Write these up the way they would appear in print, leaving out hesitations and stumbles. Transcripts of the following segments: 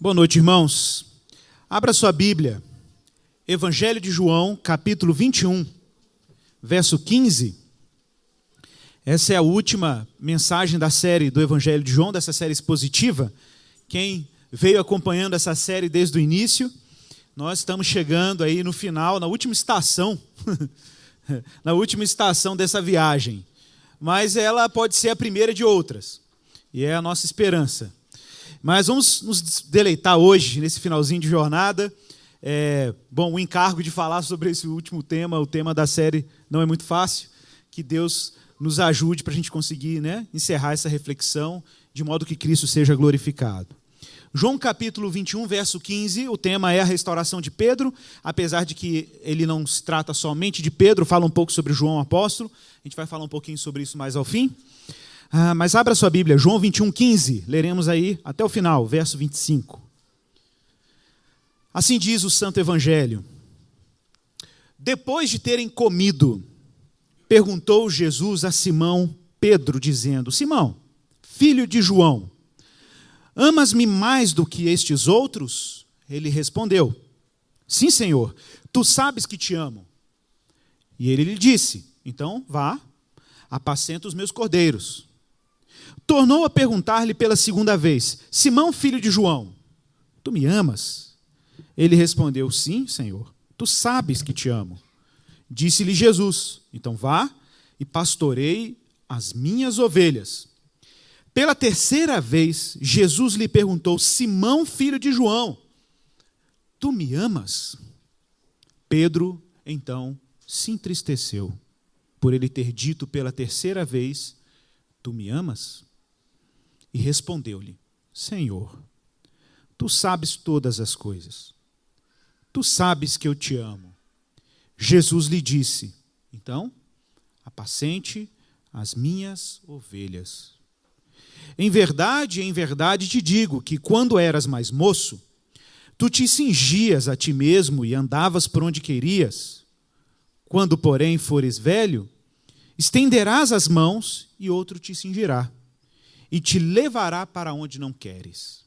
Boa noite, irmãos. Abra sua Bíblia. Evangelho de João, capítulo 21, verso 15. Essa é a última mensagem da série do Evangelho de João, dessa série expositiva. Quem veio acompanhando essa série desde o início, nós estamos chegando aí no final, na última estação, na última estação dessa viagem. Mas ela pode ser a primeira de outras, e é a nossa esperança. Mas vamos nos deleitar hoje, nesse finalzinho de jornada. O encargo de falar sobre esse último tema, o tema da série, não é muito fácil. Que Deus nos ajude para a gente conseguir, encerrar essa reflexão, de modo que Cristo seja glorificado. João capítulo 21, verso 15, o tema é a restauração de Pedro, apesar de que ele não se trata somente de Pedro, fala um pouco sobre João apóstolo, a gente vai falar um pouquinho sobre isso mais ao fim. Mas abra sua Bíblia, João 21, 15, leremos aí até o final, verso 25. Assim diz o Santo Evangelho. Depois de terem comido, perguntou Jesus a Simão Pedro, dizendo: Simão, filho de João, amas-me mais do que estes outros? Ele respondeu: Sim, Senhor, tu sabes que te amo. E ele lhe disse: Então vá, apacenta os meus cordeiros. Tornou a perguntar-lhe pela segunda vez: Simão, filho de João, tu me amas? Ele respondeu: Sim, Senhor, tu sabes que te amo. Disse-lhe Jesus: Então vá e pastoreie as minhas ovelhas. Pela terceira vez, Jesus lhe perguntou: Simão, filho de João, tu me amas? Pedro, então, se entristeceu por ele ter dito pela terceira vez: Tu me amas? E respondeu-lhe: Senhor, tu sabes todas as coisas. Tu sabes que eu te amo. Jesus lhe disse: Então, apacente as minhas ovelhas. Em verdade te digo que quando eras mais moço, tu te cingias a ti mesmo e andavas por onde querias. Quando, porém, fores velho, estenderás as mãos e outro te cingirá e te levará para onde não queres.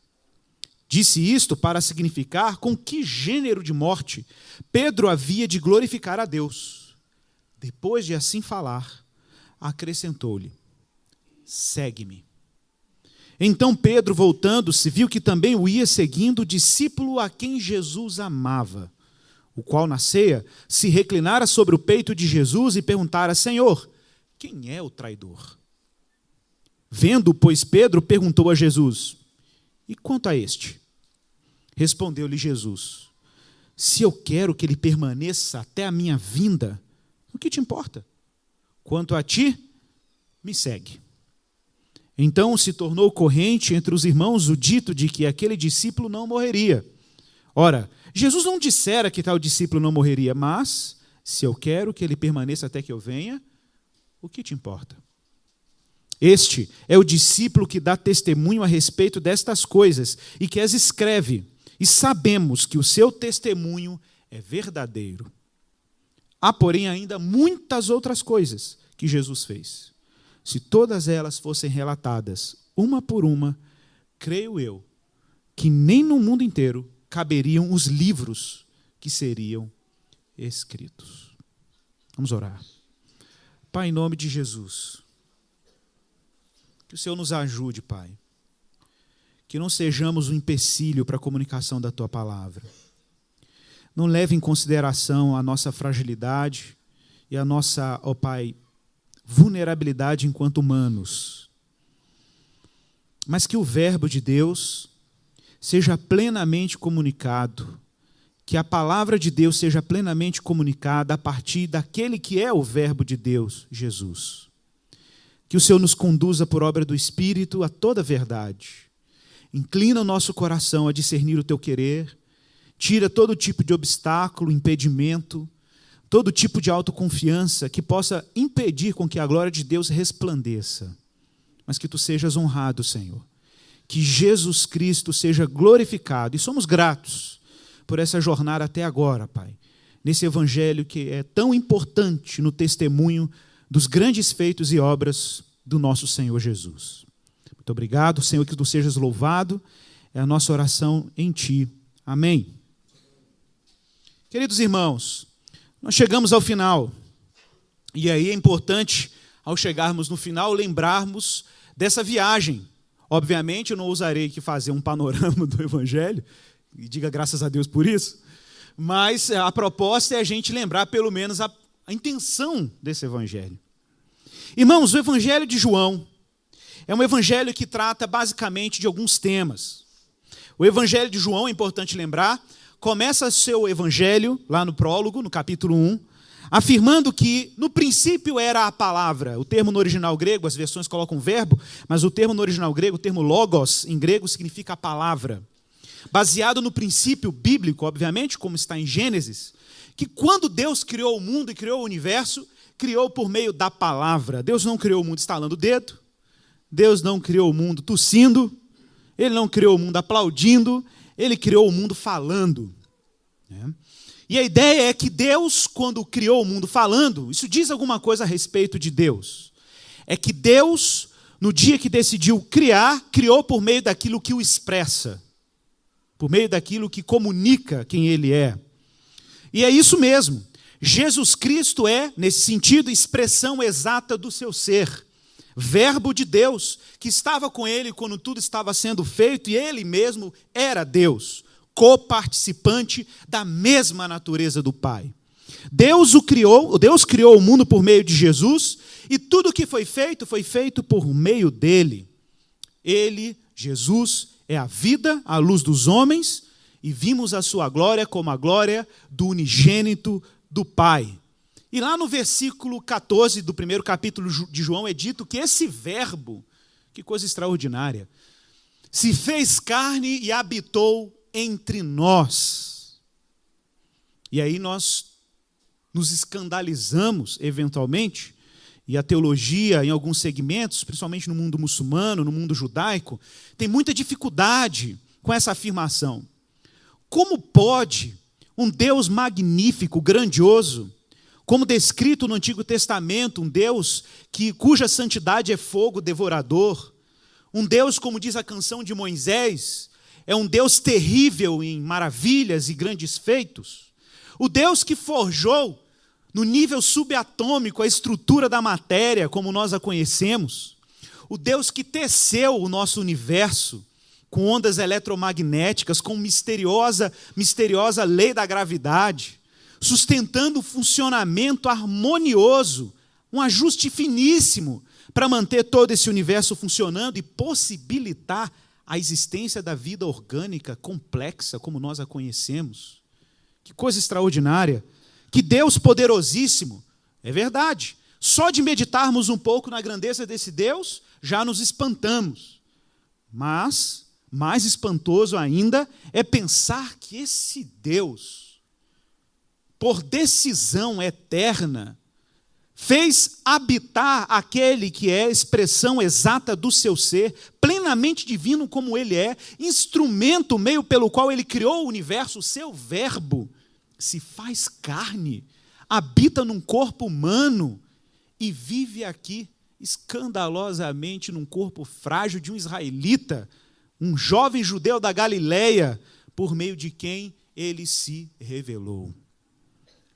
Disse isto para significar com que gênero de morte Pedro havia de glorificar a Deus. Depois de assim falar, acrescentou-lhe: Segue-me. Então Pedro, voltando-se, viu que também o ia seguindo o discípulo a quem Jesus amava, o qual na ceia se reclinara sobre o peito de Jesus e perguntara: Senhor, quem é o traidor? Vendo, pois, Pedro perguntou a Jesus: E quanto a este? Respondeu-lhe Jesus: Se eu quero que ele permaneça até a minha vinda, o que te importa? Quanto a ti, me segue. Então se tornou corrente entre os irmãos o dito de que aquele discípulo não morreria. Ora, Jesus não dissera que tal discípulo não morreria, mas, se eu quero que ele permaneça até que eu venha, o que te importa? Este é o discípulo que dá testemunho a respeito destas coisas e que as escreve, e sabemos que o seu testemunho é verdadeiro. Há, porém, ainda muitas outras coisas que Jesus fez. Se todas elas fossem relatadas, uma por uma, creio eu, que nem no mundo inteiro caberiam os livros que seriam escritos. Vamos orar. Pai, em nome de Jesus, que o Senhor nos ajude, Pai. Que não sejamos um empecilho para a comunicação da Tua palavra. Não leve em consideração a nossa fragilidade e a nossa, ó Pai, vulnerabilidade enquanto humanos. Mas que o verbo de Deus seja plenamente comunicado, que a palavra de Deus seja plenamente comunicada a partir daquele que é o verbo de Deus, Jesus. Que o Senhor nos conduza por obra do Espírito a toda a verdade. Inclina o nosso coração a discernir o Teu querer, tira todo tipo de obstáculo, impedimento, todo tipo de autoconfiança que possa impedir com que a glória de Deus resplandeça. Mas que Tu sejas honrado, Senhor. Que Jesus Cristo seja glorificado. E somos gratos por essa jornada até agora, Pai. Nesse evangelho que é tão importante no testemunho dos grandes feitos e obras do nosso Senhor Jesus. Muito obrigado, Senhor, que Tu sejas louvado. É a nossa oração em Ti. Amém. Queridos irmãos, nós chegamos ao final. E aí é importante, ao chegarmos no final, lembrarmos dessa viagem. Obviamente, eu não ousarei aqui fazer um panorama do Evangelho, e diga graças a Deus por isso, mas a proposta é a gente lembrar pelo menos a intenção desse Evangelho. Irmãos, o Evangelho de João é um evangelho que trata basicamente de alguns temas. O Evangelho de João, é importante lembrar, começa seu evangelho, lá no prólogo, no capítulo 1, afirmando que no princípio era a palavra. O termo no original grego, as versões colocam verbo, mas o termo no original grego, o termo logos, em grego, significa a palavra. Baseado no princípio bíblico, obviamente, como está em Gênesis, que quando Deus criou o mundo e criou o universo, criou por meio da palavra. Deus não criou o mundo estalando o dedo, Deus não criou o mundo tossindo, Ele não criou o mundo aplaudindo, Ele criou o mundo falando. E a ideia é que Deus, quando criou o mundo falando, isso diz alguma coisa a respeito de Deus. É que Deus, no dia que decidiu criar, criou por meio daquilo que o expressa, por meio daquilo que comunica quem Ele é. E é isso mesmo. Jesus Cristo é, nesse sentido, expressão exata do seu ser. Verbo de Deus, que estava com Ele quando tudo estava sendo feito, e Ele mesmo era Deus, coparticipante da mesma natureza do Pai. Deus criou o mundo por meio de Jesus, e tudo que foi feito por meio dele. Ele, Jesus, é a vida, a luz dos homens, e vimos a sua glória como a glória do unigênito do Pai. E lá no versículo 14 do primeiro capítulo de João é dito que esse verbo, que coisa extraordinária, se fez carne e habitou entre nós. E aí nós nos escandalizamos, eventualmente, e a teologia, em alguns segmentos, principalmente no mundo muçulmano, no mundo judaico, tem muita dificuldade com essa afirmação. Como pode um Deus magnífico, grandioso, como descrito no Antigo Testamento, um Deus cuja santidade é fogo devorador, um Deus, como diz a canção de Moisés, é um Deus terrível em maravilhas e grandes feitos, o Deus que forjou no nível subatômico a estrutura da matéria, como nós a conhecemos, o Deus que teceu o nosso universo com ondas eletromagnéticas, com misteriosa lei da gravidade, sustentando um funcionamento harmonioso, um ajuste finíssimo para manter todo esse universo funcionando e possibilitar a existência da vida orgânica complexa como nós a conhecemos. Que coisa extraordinária! Que Deus poderosíssimo! É verdade. Só de meditarmos um pouco na grandeza desse Deus, já nos espantamos. Mas mais espantoso ainda é pensar que esse Deus, por decisão eterna, fez habitar aquele que é a expressão exata do seu ser, plenamente divino como ele é, instrumento, meio pelo qual ele criou o universo, o seu verbo, se faz carne, habita num corpo humano e vive aqui escandalosamente num corpo frágil de um israelita, um jovem judeu da Galileia, por meio de quem ele se revelou.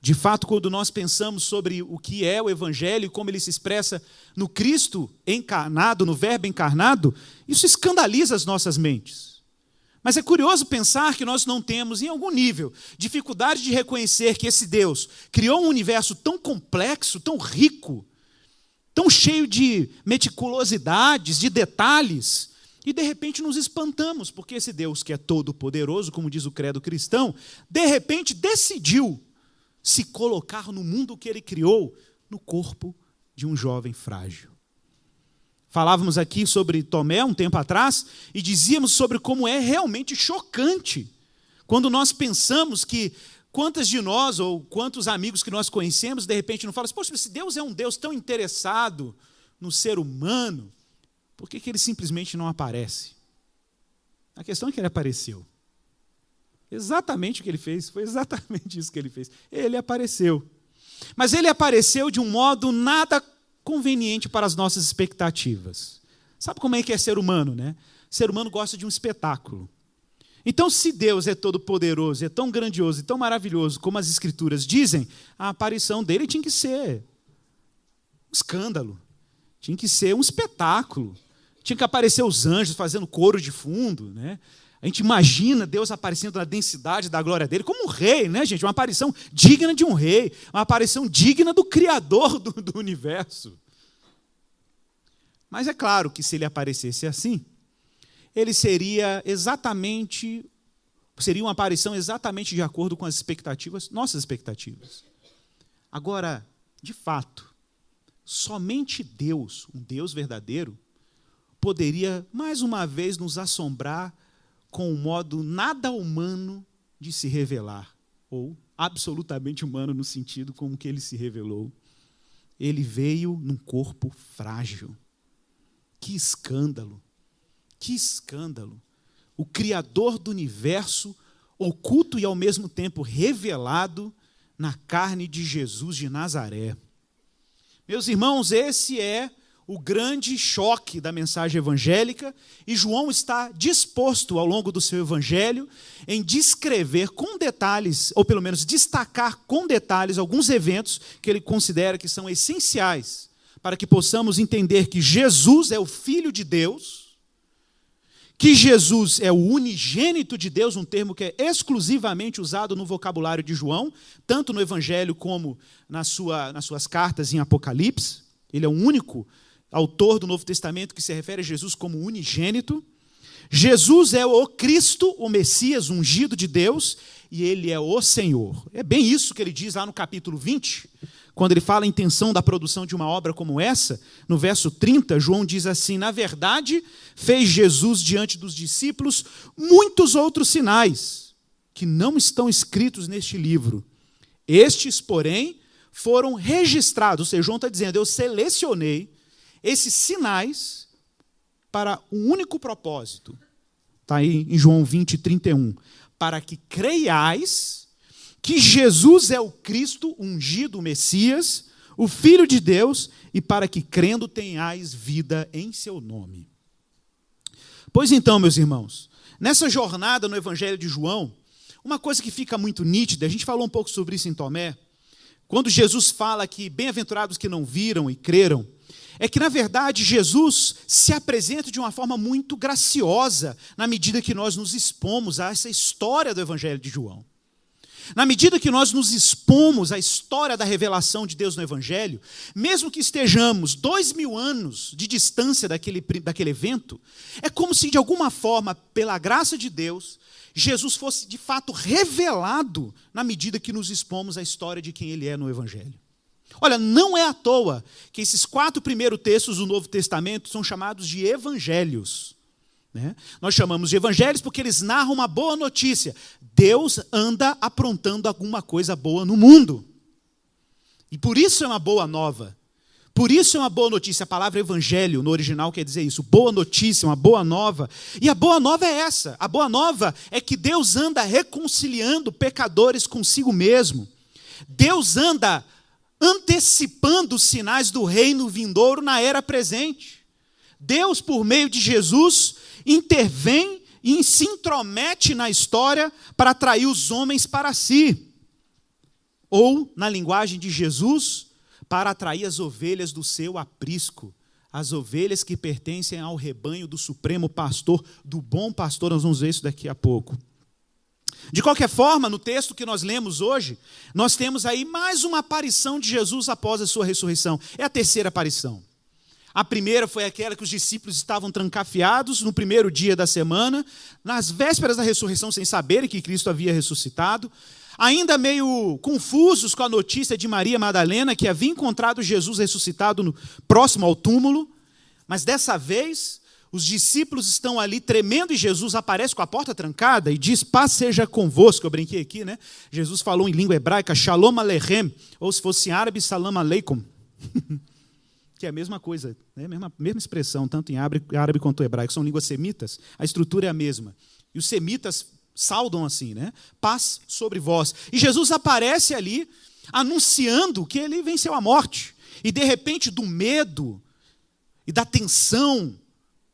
De fato, quando nós pensamos sobre o que é o Evangelho e como ele se expressa no Cristo encarnado, no Verbo encarnado, isso escandaliza as nossas mentes. Mas é curioso pensar que nós não temos, em algum nível, dificuldade de reconhecer que esse Deus criou um universo tão complexo, tão rico, tão cheio de meticulosidades, de detalhes, e de repente nos espantamos, porque esse Deus que é todo-poderoso, como diz o credo cristão, de repente decidiu se colocar no mundo que ele criou, no corpo de um jovem frágil. Falávamos aqui sobre Tomé um tempo atrás e dizíamos sobre como é realmente chocante quando nós pensamos que quantas de nós ou quantos amigos que nós conhecemos de repente não falam assim, poxa, esse Deus é um Deus tão interessado no ser humano, por que ele simplesmente não aparece? A questão é que ele apareceu. Exatamente o que ele fez, foi exatamente isso que ele fez. Ele apareceu. Mas ele apareceu de um modo nada conveniente para as nossas expectativas. Sabe como é que é ser humano, né? Ser humano gosta de um espetáculo. Então, se Deus é todo-poderoso, é tão grandioso e tão maravilhoso como as Escrituras dizem, a aparição dele tinha que ser um escândalo, tinha que ser um espetáculo, tinha que aparecer os anjos fazendo coro de fundo, né? A gente imagina Deus aparecendo na densidade da glória dele como um rei, né, gente? Uma aparição digna de um rei, uma aparição digna do Criador do universo. Mas é claro que se ele aparecesse assim, ele seria uma aparição exatamente de acordo com as expectativas, nossas expectativas. Agora, de fato, somente Deus, um Deus verdadeiro, poderia mais uma vez nos assombrar com um modo nada humano de se revelar, ou absolutamente humano no sentido como que ele se revelou. Ele veio num corpo frágil. Que escândalo! Que escândalo! O Criador do universo, oculto e ao mesmo tempo revelado na carne de Jesus de Nazaré. Meus irmãos, esse é o grande choque da mensagem evangélica, e João está disposto, ao longo do seu evangelho, em descrever com detalhes, ou pelo menos destacar com detalhes, alguns eventos que ele considera que são essenciais para que possamos entender que Jesus é o Filho de Deus, que Jesus é o unigênito de Deus, um termo que é exclusivamente usado no vocabulário de João, tanto no Evangelho como nas suas cartas em Apocalipse. Ele é o único autor do Novo Testamento que se refere a Jesus como unigênito. Jesus é o Cristo, o Messias ungido de Deus, e ele é o Senhor. É bem isso que ele diz lá no capítulo 20, quando ele fala a intenção da produção de uma obra como essa. No verso 30, João diz assim: na verdade, fez Jesus diante dos discípulos muitos outros sinais, que não estão escritos neste livro. Estes, porém, foram registrados. Ou seja, João está dizendo, eu selecionei esses sinais para um único propósito. Está aí em João 20, 31. Para que creiais que Jesus é o Cristo ungido, o Messias, o Filho de Deus, e para que crendo tenhais vida em seu nome. Pois então, meus irmãos, nessa jornada no Evangelho de João, uma coisa que fica muito nítida, a gente falou um pouco sobre isso em Tomé, quando Jesus fala que bem-aventurados que não viram e creram, é que, na verdade, Jesus se apresenta de uma forma muito graciosa na medida que nós nos expomos a essa história do Evangelho de João. Na medida que nós nos expomos à história da revelação de Deus no Evangelho, mesmo que estejamos 2000 anos de distância daquele evento, é como se, de alguma forma, pela graça de Deus, Jesus fosse, de fato, revelado na medida que nos expomos à história de quem Ele é no Evangelho. Olha, não é à toa que esses 4 primeiros textos do Novo Testamento são chamados de evangelhos. Né? Nós chamamos de evangelhos porque eles narram uma boa notícia. Deus anda aprontando alguma coisa boa no mundo. E por isso é uma boa nova. Por isso é uma boa notícia. A palavra evangelho no original quer dizer isso. Boa notícia, uma boa nova. E a boa nova é essa. A boa nova é que Deus anda reconciliando pecadores consigo mesmo. Deus anda antecipando os sinais do reino vindouro na era presente. Deus, por meio de Jesus, intervém e se intromete na história para atrair os homens para si. Ou, na linguagem de Jesus, para atrair as ovelhas do seu aprisco, as ovelhas que pertencem ao rebanho do supremo pastor, do bom pastor. Nós vamos ver isso daqui a pouco. De qualquer forma, no texto que nós lemos hoje, nós temos aí mais uma aparição de Jesus após a sua ressurreição. É a terceira aparição. A primeira foi aquela que os discípulos estavam trancafiados no primeiro dia da semana, nas vésperas da ressurreição, sem saberem que Cristo havia ressuscitado, ainda meio confusos com a notícia de Maria Madalena, que havia encontrado Jesus ressuscitado próximo ao túmulo, mas dessa vez os discípulos estão ali tremendo e Jesus aparece com a porta trancada e diz, paz seja convosco. Eu brinquei aqui, né? Jesus falou em língua hebraica, shalom aleichem, ou se fosse em árabe, salam aleikum. Que é a mesma coisa, né? mesma expressão, tanto em árabe quanto em hebraico, são línguas semitas, a estrutura é a mesma. E os semitas saudam assim, né? Paz sobre vós. E Jesus aparece ali, anunciando que ele venceu a morte. E de repente, do medo e da tensão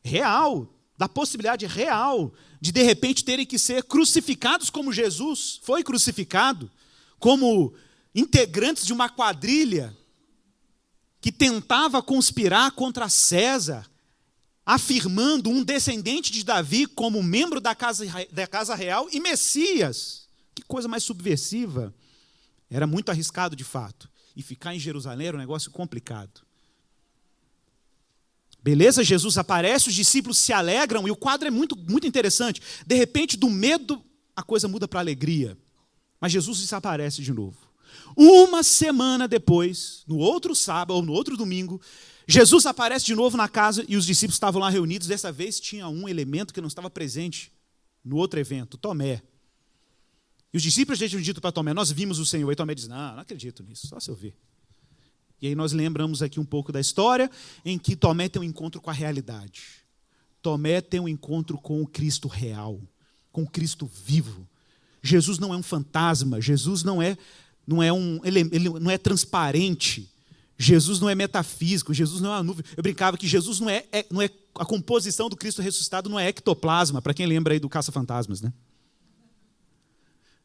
real da possibilidade real de repente, terem que ser crucificados como Jesus foi crucificado, como integrantes de uma quadrilha que tentava conspirar contra César, afirmando um descendente de Davi como membro da casa real e Messias. Que coisa mais subversiva. Era muito arriscado, de fato. E ficar em Jerusalém era um negócio complicado. Beleza, Jesus aparece, os discípulos se alegram, e o quadro é muito, muito interessante. De repente, do medo, a coisa muda para alegria. Mas Jesus desaparece de novo. Uma semana depois, no outro sábado, ou no outro domingo, Jesus aparece de novo na casa e os discípulos estavam lá reunidos. Dessa vez tinha um elemento que não estava presente no outro evento, Tomé. E os discípulos tinham dito para Tomé, nós vimos o Senhor. E Tomé diz, não acredito nisso, só se eu ver. E aí nós lembramos aqui um pouco da história em que Tomé tem um encontro com a realidade. Tomé tem um encontro com o Cristo real, com o Cristo vivo. Jesus não é um fantasma, Jesus ele não é transparente, Jesus não é metafísico, Jesus não é uma nuvem. Eu brincava que Jesus não é a composição do Cristo ressuscitado não é ectoplasma, para quem lembra aí do Caça-Fantasmas, né?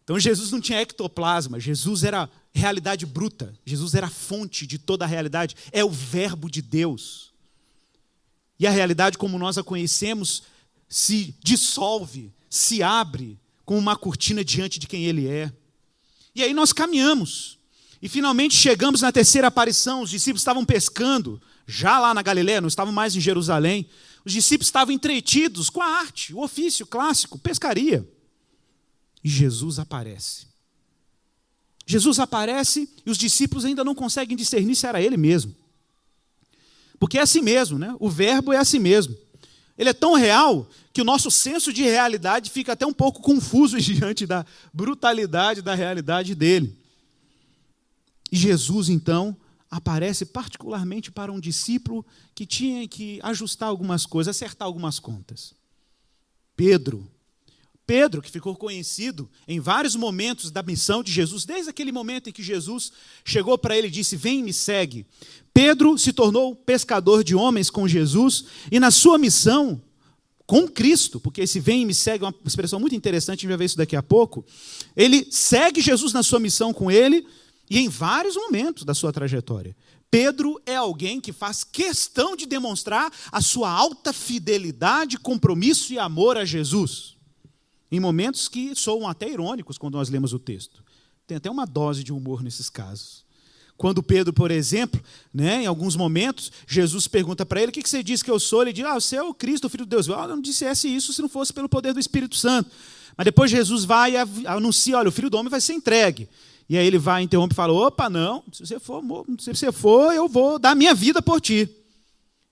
Então Jesus não tinha ectoplasma, Jesus era realidade bruta, Jesus era a fonte de toda a realidade, é o verbo de Deus. E a realidade como nós a conhecemos se dissolve, se abre como uma cortina diante de quem Ele é. E aí nós caminhamos, e finalmente chegamos na terceira aparição. Os discípulos estavam pescando, já lá na Galileia, não estavam mais em Jerusalém. Os discípulos estavam entretidos com a arte, o ofício clássico, pescaria. E Jesus aparece. Jesus aparece e os discípulos ainda não conseguem discernir se era Ele mesmo. Porque é assim mesmo, né? O verbo é assim mesmo. Ele é tão real que o nosso senso de realidade fica até um pouco confuso diante da brutalidade da realidade dele. E Jesus, então, aparece particularmente para um discípulo que tinha que ajustar algumas coisas, acertar algumas contas. Pedro, que ficou conhecido em vários momentos da missão de Jesus, desde aquele momento em que Jesus chegou para ele e disse, vem e me segue. Pedro se tornou pescador de homens com Jesus, e na sua missão com Cristo, porque esse vem e me segue é uma expressão muito interessante, a gente vai ver isso daqui a pouco, ele segue Jesus na sua missão com ele, e em vários momentos da sua trajetória. Pedro é alguém que faz questão de demonstrar a sua alta fidelidade, compromisso e amor a Jesus. Em momentos que soam até irônicos quando nós lemos o texto. Tem até uma dose de humor nesses casos. Quando Pedro, por exemplo, em alguns momentos, Jesus pergunta para ele, o que você diz que eu sou? Ele diz, você é o Cristo, o Filho de Deus. Eu não dissesse isso se não fosse pelo poder do Espírito Santo. Mas depois Jesus vai e anuncia, olha, o Filho do Homem vai ser entregue. E aí ele vai, interrompe e fala, opa, não, se você for, eu vou dar minha vida por ti.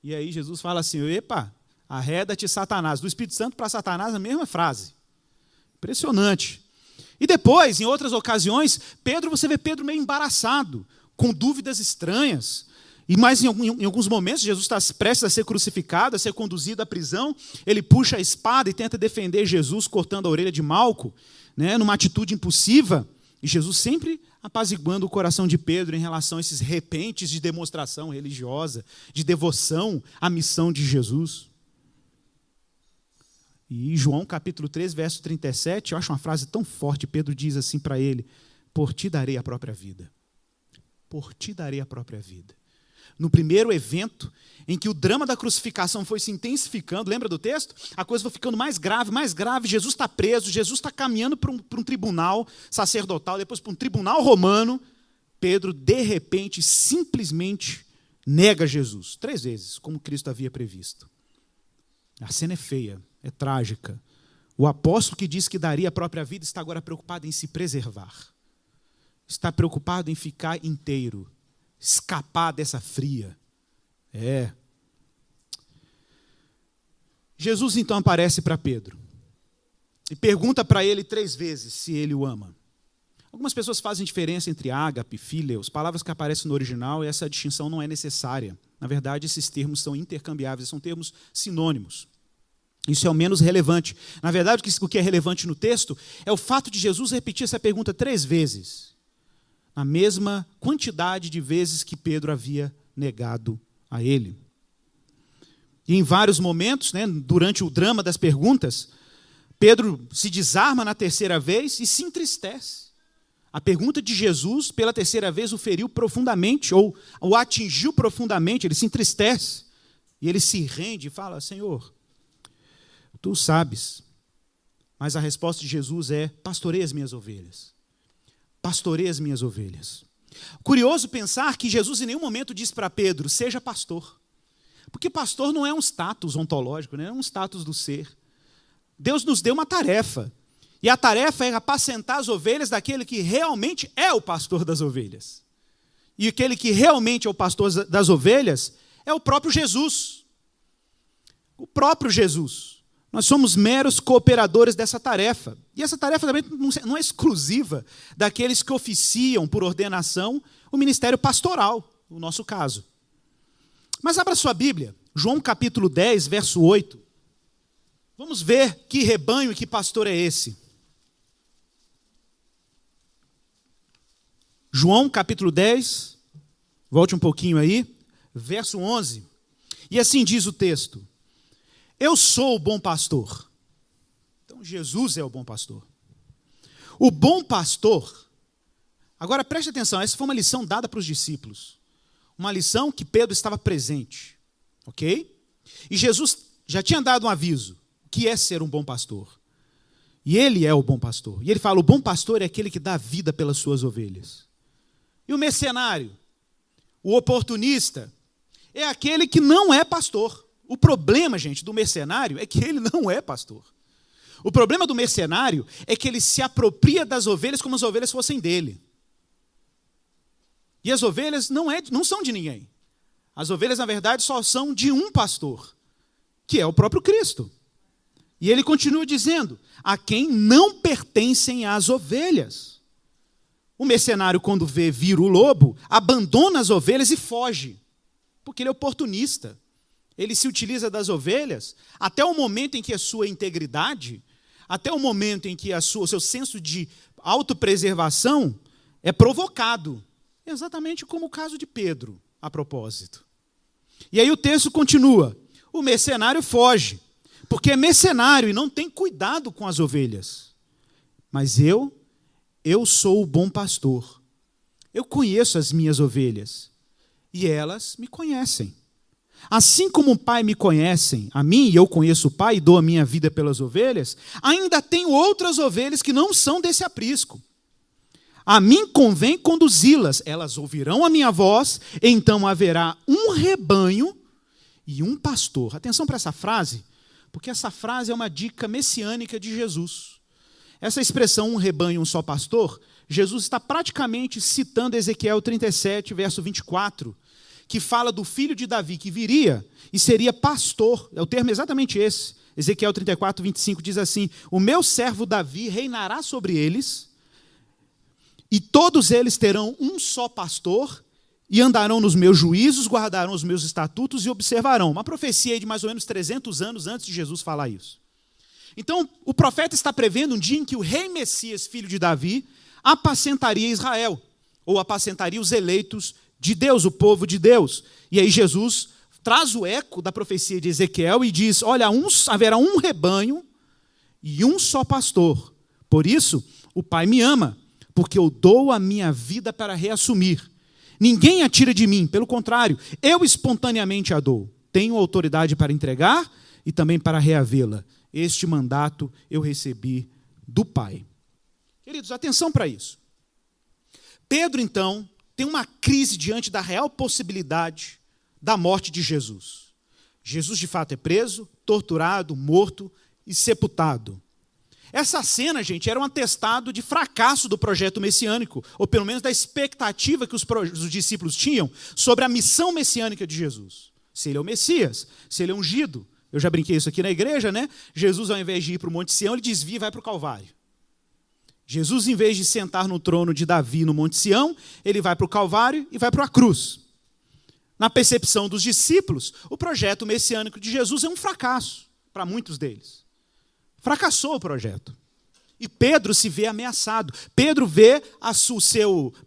E aí Jesus fala assim, epa, arreda-te Satanás. Do Espírito Santo para Satanás a mesma frase. Impressionante. E depois, em outras ocasiões, você vê Pedro meio embaraçado, com dúvidas estranhas. E mais em alguns momentos, Jesus está prestes a ser crucificado, a ser conduzido à prisão. Ele puxa a espada e tenta defender Jesus, cortando a orelha de Malco, numa atitude impulsiva. E Jesus sempre apaziguando o coração de Pedro em relação a esses repentes de demonstração religiosa, de devoção à missão de Jesus. E João capítulo 3, verso 37, eu acho uma frase tão forte, Pedro diz assim para ele, por ti darei a própria vida. Por ti darei a própria vida. No primeiro evento, em que o drama da crucificação foi se intensificando, lembra do texto? A coisa foi ficando mais grave, Jesus está preso, Jesus está caminhando para um tribunal sacerdotal, depois para um tribunal romano. Pedro, de repente, simplesmente nega Jesus, 3 vezes, como Cristo havia previsto. A cena é feia. É trágica. O apóstolo que disse que daria a própria vida está agora preocupado em se preservar. Está preocupado em ficar inteiro. Escapar dessa fria. Jesus então aparece para Pedro. E pergunta para ele 3 vezes se ele o ama. Algumas pessoas fazem diferença entre ágape e fileus, palavras que aparecem no original, e essa distinção não é necessária. Na verdade, esses termos são intercambiáveis, são termos sinônimos. Isso é o menos relevante. Na verdade, o que é relevante no texto é o fato de Jesus repetir essa pergunta 3 vezes, na mesma quantidade de vezes que Pedro havia negado a ele. E em vários momentos, né, durante o drama das perguntas, Pedro se desarma na terceira vez e se entristece. A pergunta de Jesus, pela terceira vez, o feriu profundamente, ou o atingiu profundamente, ele se entristece. E ele se rende e fala: Senhor, tu sabes. Mas a resposta de Jesus é: pastoreia as minhas ovelhas. Pastoreia as minhas ovelhas. Curioso pensar que Jesus em nenhum momento diz para Pedro: seja pastor. Porque pastor não é um status ontológico, não é um status do ser. Deus nos deu uma tarefa. E a tarefa é apacentar as ovelhas daquele que realmente é o pastor das ovelhas. E aquele que realmente é o pastor das ovelhas é o próprio Jesus. O próprio Jesus. Nós somos meros cooperadores dessa tarefa. E essa tarefa também não é exclusiva daqueles que oficiam por ordenação o ministério pastoral, no nosso caso. Mas abra sua Bíblia, João capítulo 10, verso 8. Vamos ver que rebanho e que pastor é esse. João capítulo 10, volte um pouquinho aí, verso 11. E assim diz o texto: eu sou o bom pastor. Então Jesus é o bom pastor. O bom pastor, agora preste atenção, essa foi uma lição dada para os discípulos. Uma lição que Pedro estava presente, ok? E Jesus já tinha dado um aviso, o que é ser um bom pastor. E ele é o bom pastor. E ele fala: o bom pastor é aquele que dá vida pelas suas ovelhas. E o mercenário, o oportunista, é aquele que não é pastor. O problema, gente, do mercenário é que ele não é pastor. O problema do mercenário é que ele se apropria das ovelhas como as ovelhas fossem dele. E as ovelhas não são de ninguém. As ovelhas, na verdade, só são de um pastor, que é o próprio Cristo. E ele continua dizendo: a quem não pertencem as ovelhas. O mercenário, quando vê vir o lobo, abandona as ovelhas e foge, porque ele é oportunista. Ele se utiliza das ovelhas até o momento em que a sua integridade, até o momento em que o seu senso de autopreservação é provocado. Exatamente como o caso de Pedro, a propósito. E aí o texto continua: o mercenário foge, porque é mercenário e não tem cuidado com as ovelhas. Mas eu sou o bom pastor. Eu conheço as minhas ovelhas e elas me conhecem. Assim como o Pai me conhece, a mim, e eu conheço o Pai e dou a minha vida pelas ovelhas, ainda tenho outras ovelhas que não são desse aprisco. A mim convém conduzi-las, elas ouvirão a minha voz, então haverá um rebanho e um pastor. Atenção para essa frase, porque essa frase é uma dica messiânica de Jesus. Essa expressão, um rebanho, um só pastor, Jesus está praticamente citando Ezequiel 37, verso 24, que fala do filho de Davi que viria e seria pastor. O termo é exatamente esse. Ezequiel 34, 25 diz assim: o meu servo Davi reinará sobre eles, e todos eles terão um só pastor, e andarão nos meus juízos, guardarão os meus estatutos e observarão. Uma profecia de mais ou menos 300 anos antes de Jesus falar isso. Então, o profeta está prevendo um dia em que o rei Messias, filho de Davi, apacentaria Israel, ou apacentaria os eleitos de Deus, o povo de Deus. E aí Jesus traz o eco da profecia de Ezequiel e diz: olha, haverá um rebanho e um só pastor. Por isso, o Pai me ama, porque eu dou a minha vida para reassumir. Ninguém a tira de mim, pelo contrário, eu espontaneamente a dou. Tenho autoridade para entregar e também para reavê-la. Este mandato eu recebi do Pai. Queridos, atenção para isso. Pedro, então, tem uma crise diante da real possibilidade da morte de Jesus. Jesus, de fato, é preso, torturado, morto e sepultado. Essa cena, gente, era um atestado de fracasso do projeto messiânico, ou pelo menos da expectativa que os discípulos tinham sobre a missão messiânica de Jesus. Se ele é o Messias, se ele é ungido. Eu já brinquei isso aqui na igreja, né? Jesus, ao invés de ir para o Monte Sião, ele desvia e vai para o Calvário. Jesus, em vez de sentar no trono de Davi no Monte Sião, ele vai para o Calvário e vai para a cruz. Na percepção dos discípulos, o projeto messiânico de Jesus é um fracasso para muitos deles. Fracassou o projeto. E Pedro se vê ameaçado. Pedro vê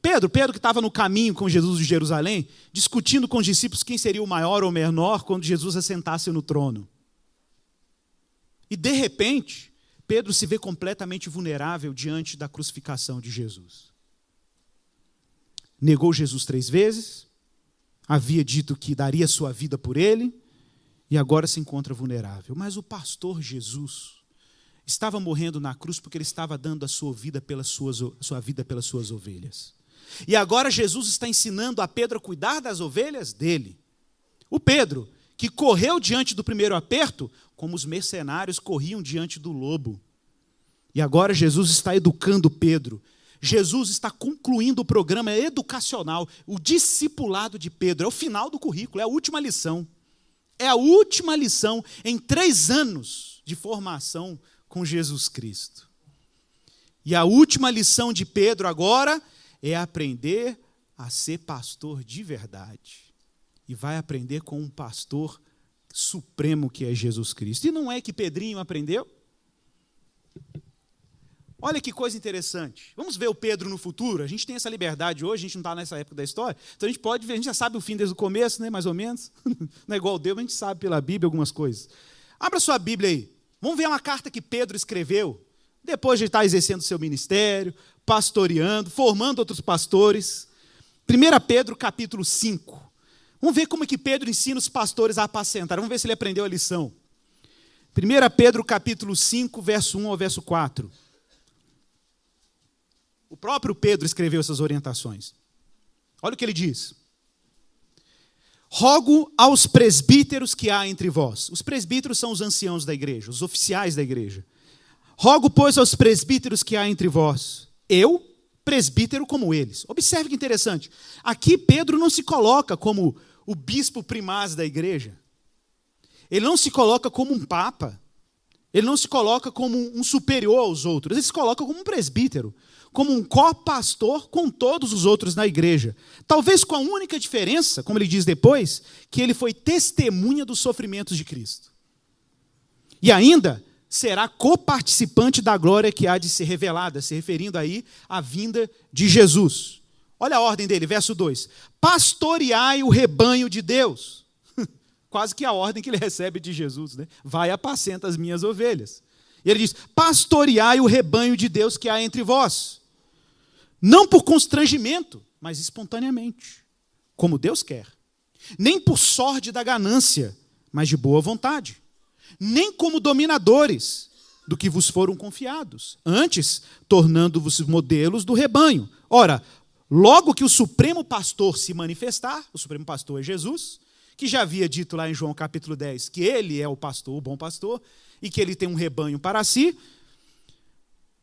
Pedro que estava no caminho com Jesus de Jerusalém, discutindo com os discípulos quem seria o maior ou menor quando Jesus assentasse no trono. E de repente, Pedro se vê completamente vulnerável diante da crucificação de Jesus. Negou Jesus 3 vezes, havia dito que daria sua vida por ele, e agora se encontra vulnerável. Mas o pastor Jesus estava morrendo na cruz porque ele estava dando a sua vida pelas suas ovelhas. E agora Jesus está ensinando a Pedro a cuidar das ovelhas dele. O Pedro, que correu diante do primeiro aperto, como os mercenários corriam diante do lobo. E agora Jesus está educando Pedro. Jesus está concluindo o programa educacional, o discipulado de Pedro. É o final do currículo, é a última lição. É a última lição em 3 anos de formação com Jesus Cristo. E a última lição de Pedro agora é aprender a ser pastor de verdade. E vai aprender com um pastor supremo que é Jesus Cristo. E não é que Pedrinho aprendeu? Olha que coisa interessante. Vamos ver o Pedro no futuro? A gente tem essa liberdade hoje, a gente não está nessa época da história, então a gente pode ver, a gente já sabe o fim desde o começo, né, mais ou menos. Não é igual Deus, mas a gente sabe pela Bíblia algumas coisas. Abra sua Bíblia aí. Vamos ver uma carta que Pedro escreveu, depois de estar exercendo seu ministério, pastoreando, formando outros pastores. 1 Pedro, capítulo 5. Vamos ver como é que Pedro ensina os pastores a apacentar. Vamos ver se ele aprendeu a lição. 1 Pedro, capítulo 5, verso 1 ao verso 4. O próprio Pedro escreveu essas orientações. Olha o que ele diz. Rogo aos presbíteros que há entre vós. Os presbíteros são os anciãos da igreja, os oficiais da igreja. Rogo, pois, aos presbíteros que há entre vós. Eu, presbítero como eles. Observe que interessante. Aqui Pedro não se coloca como o bispo primaz da igreja. Ele não se coloca como um papa. Ele não se coloca como um superior aos outros. Ele se coloca como um presbítero, como um co-pastor com todos os outros na igreja. Talvez com a única diferença, como ele diz depois, que ele foi testemunha dos sofrimentos de Cristo. E ainda será coparticipante da glória que há de ser revelada, se referindo aí à vinda de Jesus. Olha a ordem dele, verso 2. Pastoreai o rebanho de Deus. Quase que a ordem que ele recebe de Jesus, né? Vai e apacenta as minhas ovelhas. E ele diz, pastoreai o rebanho de Deus que há entre vós. Não por constrangimento, mas espontaneamente, como Deus quer. Nem por sorte da ganância, mas de boa vontade. Nem como dominadores do que vos foram confiados. Antes, tornando-vos modelos do rebanho. Ora, logo que o supremo pastor se manifestar, o supremo pastor é Jesus, que já havia dito lá em João capítulo 10, que ele é o pastor, o bom pastor, e que ele tem um rebanho para si.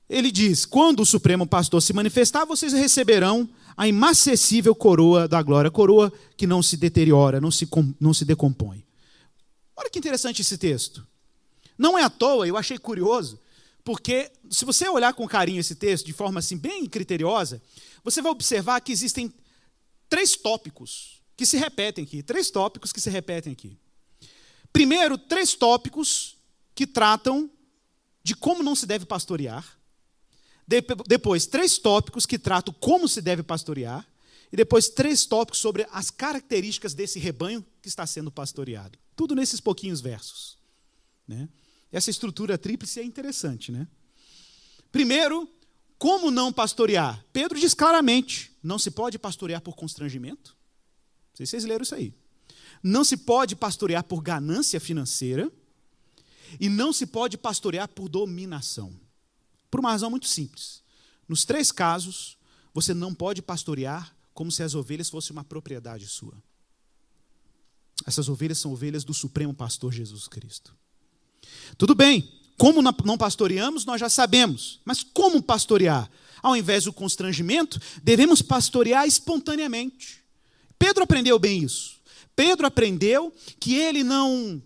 Ele diz, quando o supremo pastor se manifestar, vocês receberão a inacessível coroa da glória, coroa que não se deteriora, não se decompõe. Olha que interessante esse texto. Não é à toa, eu achei curioso, porque se você olhar com carinho esse texto, de forma assim bem criteriosa, você vai observar que existem 3 tópicos que se repetem aqui. 3 tópicos que se repetem aqui. Primeiro, 3 tópicos que tratam de como não se deve pastorear. Depois, 3 tópicos que tratam como se deve pastorear. E depois, 3 tópicos sobre as características desse rebanho que está sendo pastoreado. Tudo nesses pouquinhos versos. Né? Essa estrutura tríplice é interessante. Né? Primeiro, como não pastorear? Pedro diz claramente, não se pode pastorear por constrangimento. Não sei se vocês leram isso aí. Não se pode pastorear por ganância financeira. E não se pode pastorear por dominação. Por uma razão muito simples. Nos 3 casos, você não pode pastorear como se as ovelhas fossem uma propriedade sua. Essas ovelhas são ovelhas do Supremo Pastor Jesus Cristo. Tudo bem, como não pastoreamos, nós já sabemos. Mas como pastorear? Ao invés do constrangimento, devemos pastorear espontaneamente. Pedro aprendeu bem isso. Pedro aprendeu que ele não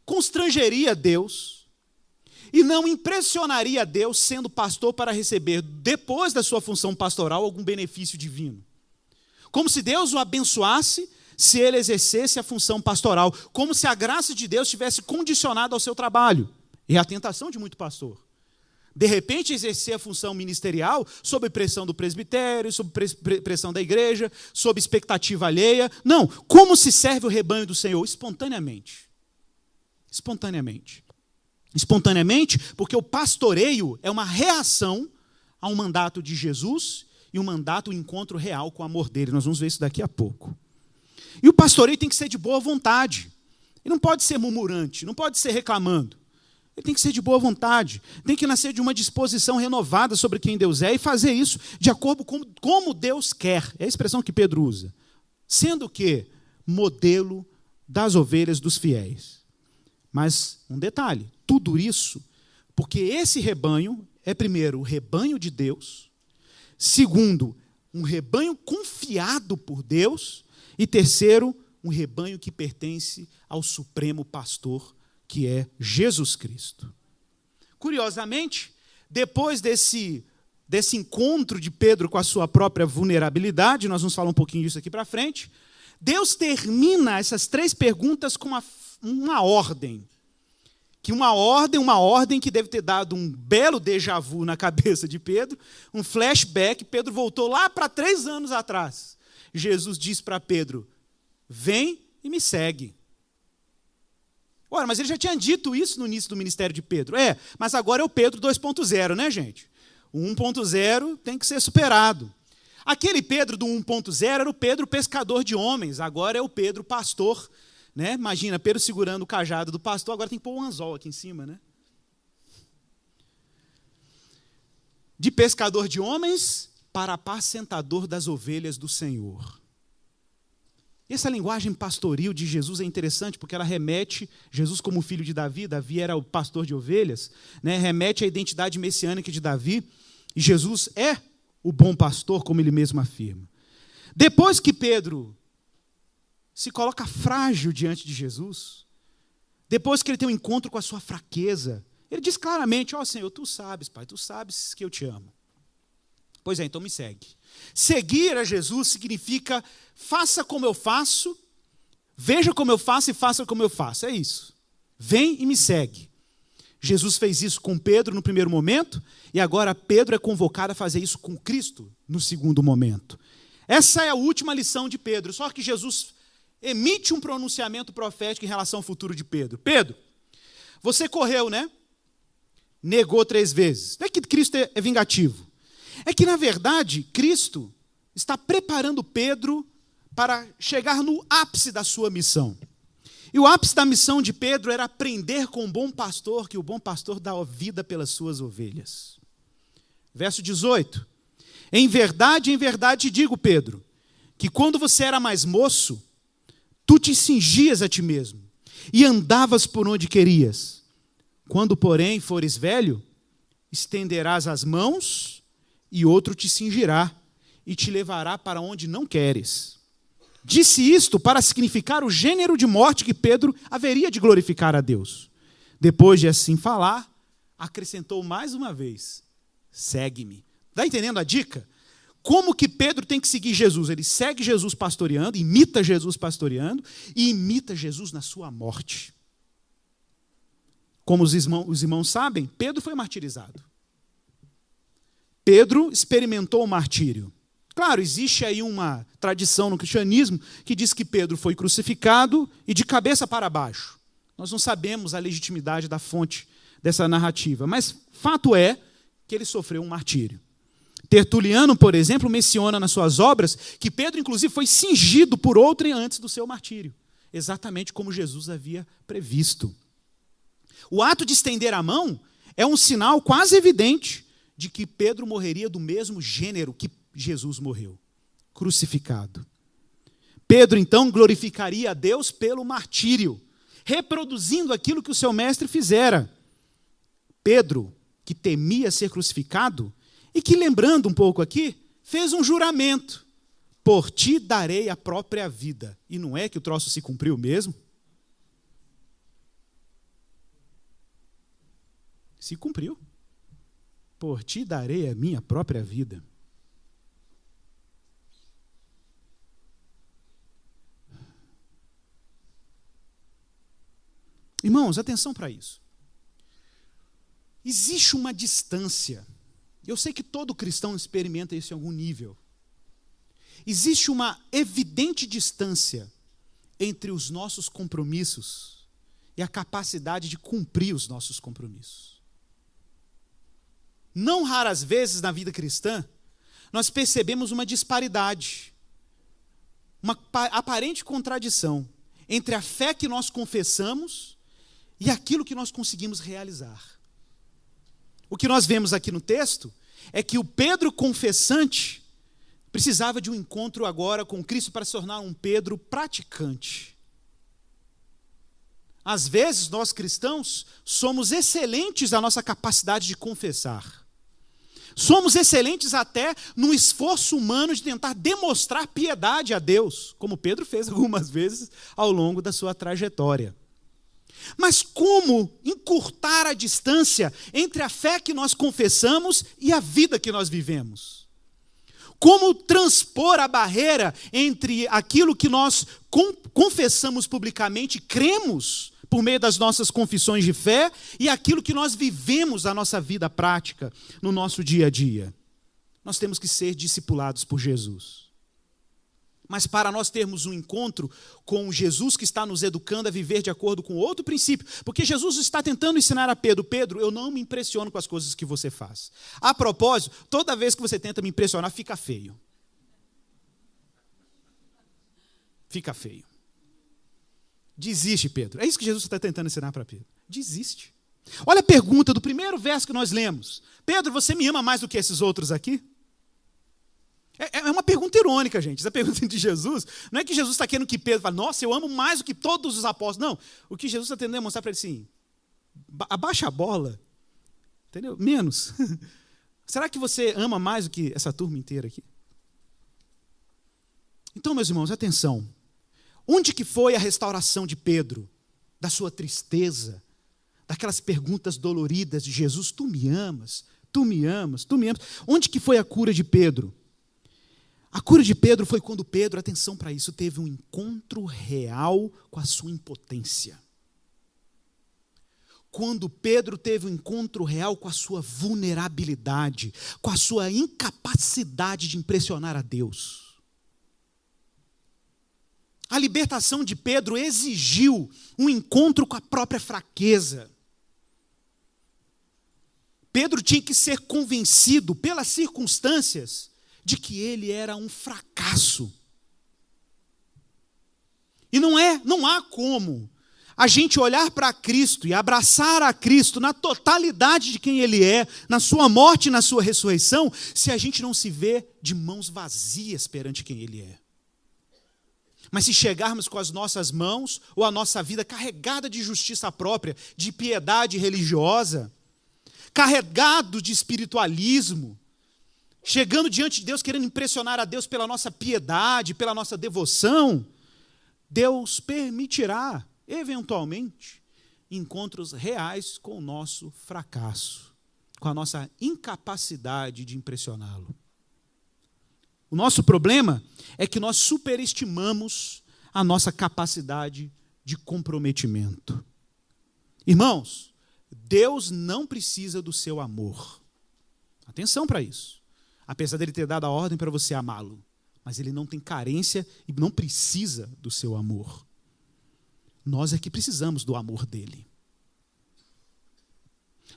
constrangeria Deus e não impressionaria Deus sendo pastor para receber, depois da sua função pastoral, algum benefício divino. Como se Deus o abençoasse se ele exercesse a função pastoral. Como se a graça de Deus estivesse condicionada ao seu trabalho. É a tentação de muito pastor. de repente exercer a função ministerial sob pressão do presbitério, sob pressão da igreja, sob expectativa alheia. Não, como se serve o rebanho do Senhor? Espontaneamente. Espontaneamente. Espontaneamente, porque o pastoreio é uma reação a um mandato de Jesus e um mandato, um encontro real com o amor dele. Nós vamos ver isso daqui a pouco. E o pastoreio tem que ser de boa vontade. Ele não pode ser murmurante, não pode ser reclamando. Ele tem que ser de boa vontade, tem que nascer de uma disposição renovada sobre quem Deus é e fazer isso de acordo com como Deus quer. É a expressão que Pedro usa. Sendo que modelo das ovelhas dos fiéis. Mas um detalhe, tudo isso, porque esse rebanho é primeiro o rebanho de Deus, segundo, um rebanho confiado por Deus e terceiro, um rebanho que pertence ao supremo pastor, que é Jesus Cristo. Curiosamente, depois desse encontro de Pedro com a sua própria vulnerabilidade, nós vamos falar um pouquinho disso aqui para frente, Deus termina essas 3 perguntas com uma ordem. Uma ordem que deve ter dado um belo déjà vu na cabeça de Pedro, um flashback. Pedro voltou lá para 3 anos atrás. Jesus diz para Pedro, vem e me segue. Ora, mas ele já tinha dito isso no início do ministério de Pedro. Mas agora é o Pedro 2.0, né, gente? O 1.0 tem que ser superado. Aquele Pedro do 1.0 era o Pedro pescador de homens, agora é o Pedro pastor, né? Imagina, Pedro segurando o cajado do pastor, agora tem que pôr um anzol aqui em cima, né? De pescador de homens para apacentador das ovelhas do Senhor. Essa linguagem pastoril de Jesus é interessante porque ela remete, Jesus como filho de Davi, Davi era o pastor de ovelhas, né? Remete à identidade messiânica de Davi, e Jesus é o bom pastor, como ele mesmo afirma. Depois que Pedro se coloca frágil diante de Jesus, depois que ele tem um encontro com a sua fraqueza, ele diz claramente, Senhor, tu sabes, Pai, tu sabes que eu te amo. Pois é, então me segue. Seguir a Jesus significa faça como eu faço, veja como eu faço e faça como eu faço. É isso. Vem e me segue. Jesus fez isso com Pedro no primeiro momento, e agora Pedro é convocado a fazer isso com Cristo no segundo momento. Essa é a última lição de Pedro, só que Jesus emite um pronunciamento profético em relação ao futuro de Pedro. Pedro, você correu, né? Negou 3 vezes. Não é que Cristo é vingativo. É que, na verdade, Cristo está preparando Pedro para chegar no ápice da sua missão. E o ápice da missão de Pedro era aprender com o bom pastor, que o bom pastor dá a vida pelas suas ovelhas. Verso 18. Em verdade te digo, Pedro, que quando você era mais moço, tu te cingias a ti mesmo e andavas por onde querias. Quando, porém, fores velho, estenderás as mãos e outro te cingirá e te levará para onde não queres. Disse isto para significar o gênero de morte que Pedro haveria de glorificar a Deus. Depois de assim falar, acrescentou mais uma vez, segue-me. Está entendendo a dica? Como que Pedro tem que seguir Jesus? Ele segue Jesus pastoreando, imita Jesus pastoreando e imita Jesus na sua morte. Como os irmãos sabem, Pedro foi martirizado. Pedro experimentou o martírio. Claro, existe aí uma tradição no cristianismo que diz que Pedro foi crucificado e de cabeça para baixo. Nós não sabemos a legitimidade da fonte dessa narrativa, mas fato é que ele sofreu um martírio. Tertuliano, por exemplo, menciona nas suas obras que Pedro, inclusive, foi cingido por outrem antes do seu martírio, exatamente como Jesus havia previsto. O ato de estender a mão é um sinal quase evidente de que Pedro morreria do mesmo gênero que Jesus morreu, crucificado. Pedro, então, glorificaria a Deus pelo martírio, reproduzindo aquilo que o seu mestre fizera. Pedro, que temia ser crucificado, e que, lembrando um pouco aqui, fez um juramento: por ti darei a própria vida. E não é que o troço se cumpriu mesmo? Se cumpriu. Por ti darei a minha própria vida. Irmãos, atenção para isso. Existe uma distância. Eu sei que todo cristão experimenta isso em algum nível. Existe uma evidente distância entre os nossos compromissos e a capacidade de cumprir os nossos compromissos. Não raras vezes na vida cristã, nós percebemos uma disparidade, uma aparente contradição entre a fé que nós confessamos e aquilo que nós conseguimos realizar. O que nós vemos aqui no texto é que o Pedro confessante precisava de um encontro agora com Cristo para se tornar um Pedro praticante. Às vezes, nós cristãos somos excelentes na nossa capacidade de confessar. Somos excelentes até no esforço humano de tentar demonstrar piedade a Deus, como Pedro fez algumas vezes ao longo da sua trajetória. Mas como encurtar a distância entre a fé que nós confessamos e a vida que nós vivemos? Como transpor a barreira entre aquilo que nós confessamos publicamente, cremos por meio das nossas confissões de fé, e aquilo que nós vivemos na nossa vida prática, no nosso dia a dia? Nós temos que ser discipulados por Jesus. Mas para nós termos um encontro com Jesus que está nos educando a viver de acordo com outro princípio, porque Jesus está tentando ensinar a Pedro: Pedro, eu não me impressiono com as coisas que você faz. A propósito, toda vez que você tenta me impressionar, fica feio. Fica feio. Desiste, Pedro. É isso que Jesus está tentando ensinar para Pedro. Desiste. Olha a pergunta do primeiro verso que nós lemos. Pedro, você me ama mais do que esses outros aqui? É uma pergunta irônica, gente. Essa pergunta de Jesus, não é que Jesus está querendo que Pedro fale: nossa, eu amo mais do que todos os apóstolos. Não, o que Jesus está tentando demonstrar para ele assim: abaixa a bola, entendeu? Menos. Será que você ama mais do que essa turma inteira aqui? Então, meus irmãos, atenção. Onde que foi a restauração de Pedro? Da sua tristeza, daquelas perguntas doloridas de Jesus: tu me amas, tu me amas, tu me amas. Onde que foi a cura de Pedro? A cura de Pedro foi quando Pedro, atenção para isso, teve um encontro real com a sua impotência. Quando Pedro teve um encontro real com a sua vulnerabilidade, com a sua incapacidade de impressionar a Deus. A libertação de Pedro exigiu um encontro com a própria fraqueza. Pedro tinha que ser convencido pelas circunstâncias de que ele era um fracasso. E não há como a gente olhar para Cristo e abraçar a Cristo na totalidade de quem Ele é, na sua morte e na sua ressurreição, se a gente não se vê de mãos vazias perante quem Ele é. Mas se chegarmos com as nossas mãos ou a nossa vida carregada de justiça própria, de piedade religiosa, carregado de espiritualismo, chegando diante de Deus querendo impressionar a Deus pela nossa piedade, pela nossa devoção, Deus permitirá, eventualmente, encontros reais com o nosso fracasso, com a nossa incapacidade de impressioná-lo. O nosso problema é que nós superestimamos a nossa capacidade de comprometimento. Irmãos, Deus não precisa do seu amor. Atenção para isso. Apesar dele ter dado a ordem para você amá-lo, mas ele não tem carência e não precisa do seu amor. Nós é que precisamos do amor dele.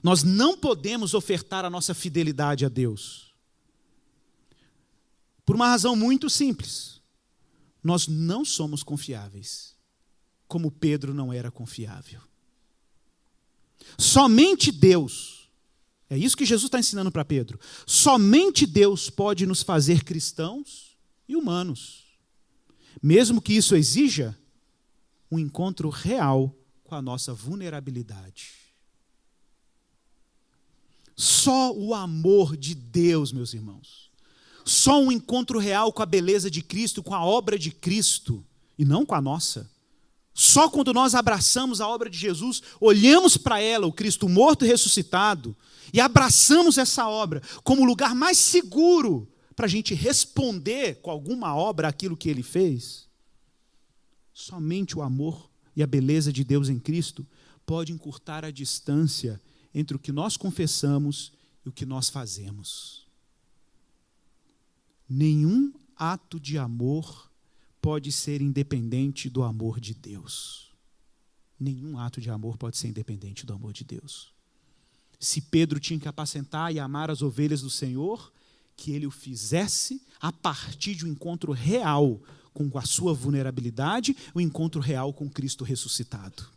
Nós não podemos ofertar a nossa fidelidade a Deus. Por uma razão muito simples. Nós não somos confiáveis, como Pedro não era confiável. Somente Deus, é isso que Jesus está ensinando para Pedro, somente Deus pode nos fazer cristãos e humanos, mesmo que isso exija um encontro real com a nossa vulnerabilidade. Só o amor de Deus, meus irmãos, só um encontro real com a beleza de Cristo, com a obra de Cristo, e não com a nossa. Só quando nós abraçamos a obra de Jesus, olhamos para ela, o Cristo morto e ressuscitado, e abraçamos essa obra como o lugar mais seguro para a gente responder com alguma obra aquilo que ele fez, somente o amor e a beleza de Deus em Cristo pode encurtar a distância entre o que nós confessamos e o que nós fazemos. Nenhum ato de amor pode ser independente do amor de Deus. Nenhum ato de amor pode ser independente do amor de Deus. Se Pedro tinha que apacentar e amar as ovelhas do Senhor, que ele o fizesse a partir de um encontro real com a sua vulnerabilidade, um encontro real com Cristo ressuscitado.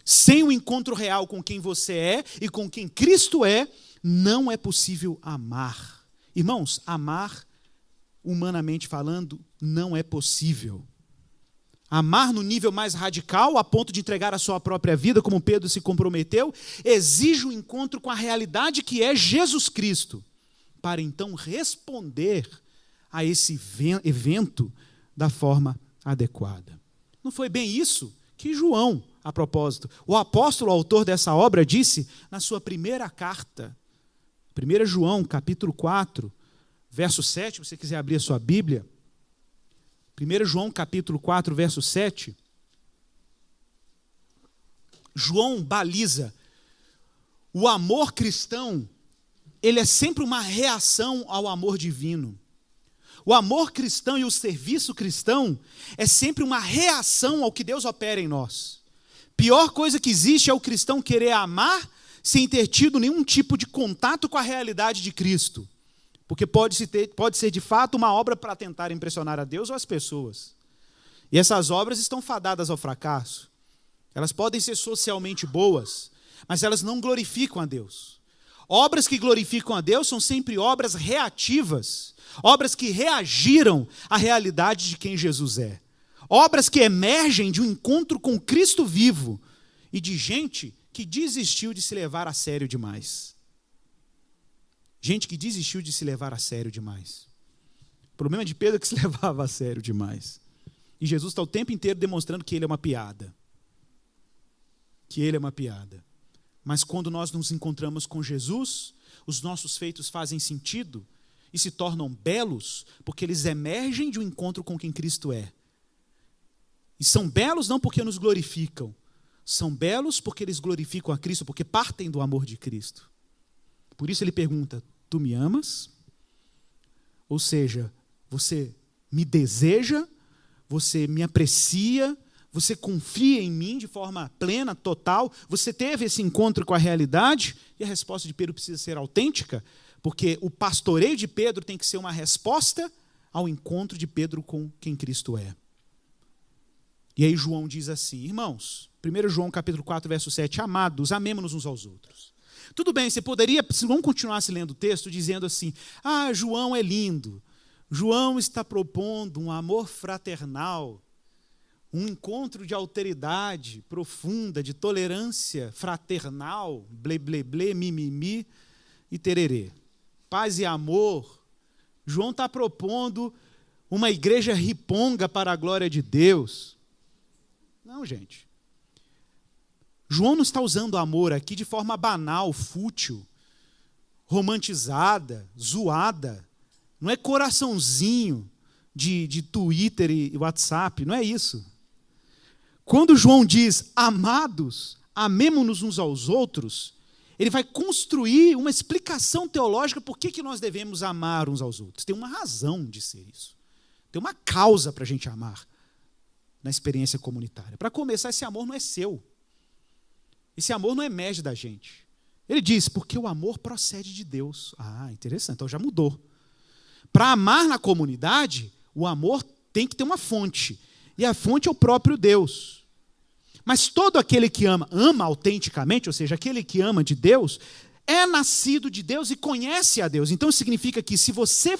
Sem o encontro real com quem você é e com quem Cristo é, não é possível amar. Irmãos, amar, humanamente falando, não é possível. Amar no nível mais radical, a ponto de entregar a sua própria vida, como Pedro se comprometeu, exige um encontro com a realidade que é Jesus Cristo, para então responder a esse evento da forma adequada. Não foi bem isso que João, a propósito, o apóstolo, autor dessa obra, disse na sua primeira carta, 1 João, capítulo 4, verso 7, se você quiser abrir a sua Bíblia, 1 João, capítulo 4, verso 7, João baliza o amor cristão, ele é sempre uma reação ao amor divino. O amor cristão e o serviço cristão é sempre uma reação ao que Deus opera em nós. Pior coisa que existe é o cristão querer amar sem ter tido nenhum tipo de contato com a realidade de Cristo. Porque pode ser de fato uma obra para tentar impressionar a Deus ou as pessoas. E essas obras estão fadadas ao fracasso. Elas podem ser socialmente boas, mas elas não glorificam a Deus. Obras que glorificam a Deus são sempre obras reativas, obras que reagiram à realidade de quem Jesus é. Obras que emergem de um encontro com Cristo vivo e de gente que desistiu de se levar a sério demais. Gente que desistiu de se levar a sério demais. O problema de Pedro é que se levava a sério demais. E Jesus está o tempo inteiro demonstrando que ele é uma piada. Que ele é uma piada. Mas quando nós nos encontramos com Jesus, os nossos feitos fazem sentido e se tornam belos, porque eles emergem de um encontro com quem Cristo é. E são belos não porque nos glorificam, são belos porque eles glorificam a Cristo, porque partem do amor de Cristo. Por isso ele pergunta, tu me amas? Ou seja, você me deseja, você me aprecia, você confia em mim de forma plena, total, você teve esse encontro com a realidade? E a resposta de Pedro precisa ser autêntica, porque o pastoreio de Pedro tem que ser uma resposta ao encontro de Pedro com quem Cristo é. E aí João diz assim, irmãos, 1 João capítulo 4, verso 7, amados, amemo-nos uns aos outros. Tudo bem, você poderia, se não continuasse lendo o texto, dizendo assim, João é lindo, João está propondo um amor fraternal, um encontro de alteridade profunda, de tolerância fraternal, blé, blé, blé, mimimi e tererê. Paz e amor. João está propondo uma igreja riponga para a glória de Deus. Não, gente. João não está usando amor aqui de forma banal, fútil, romantizada, zoada. Não é coraçãozinho de Twitter e WhatsApp, não é isso. Quando João diz, amados, amemo-nos uns aos outros, ele vai construir uma explicação teológica por que nós devemos amar uns aos outros. Tem uma razão de ser isso. Tem uma causa para a gente amar na experiência comunitária. Para começar, esse amor não é seu. Esse amor não emerge da gente. Ele diz, porque o amor procede de Deus. Interessante, então já mudou. Para amar na comunidade, o amor tem que ter uma fonte. E a fonte é o próprio Deus. Mas todo aquele que ama autenticamente, ou seja, aquele que ama de Deus, é nascido de Deus e conhece a Deus. Então significa que se você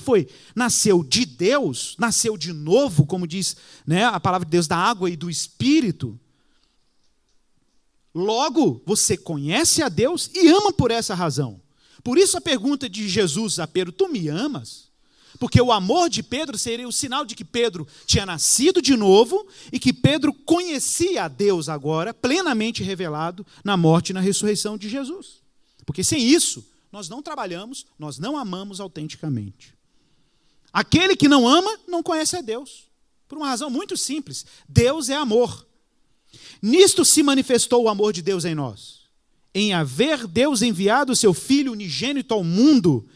nasceu de Deus, nasceu de novo, como diz, a palavra de Deus, da água e do Espírito, logo você conhece a Deus e ama por essa razão. Por isso a pergunta de Jesus a Pedro, tu me amas? Porque o amor de Pedro seria o sinal de que Pedro tinha nascido de novo e que Pedro conhecia a Deus agora, plenamente revelado na morte e na ressurreição de Jesus. Porque sem isso, nós não trabalhamos, nós não amamos autenticamente. Aquele que não ama, não conhece a Deus. Por uma razão muito simples, Deus é amor. Nisto se manifestou o amor de Deus em nós, em haver Deus enviado o seu Filho unigênito ao mundo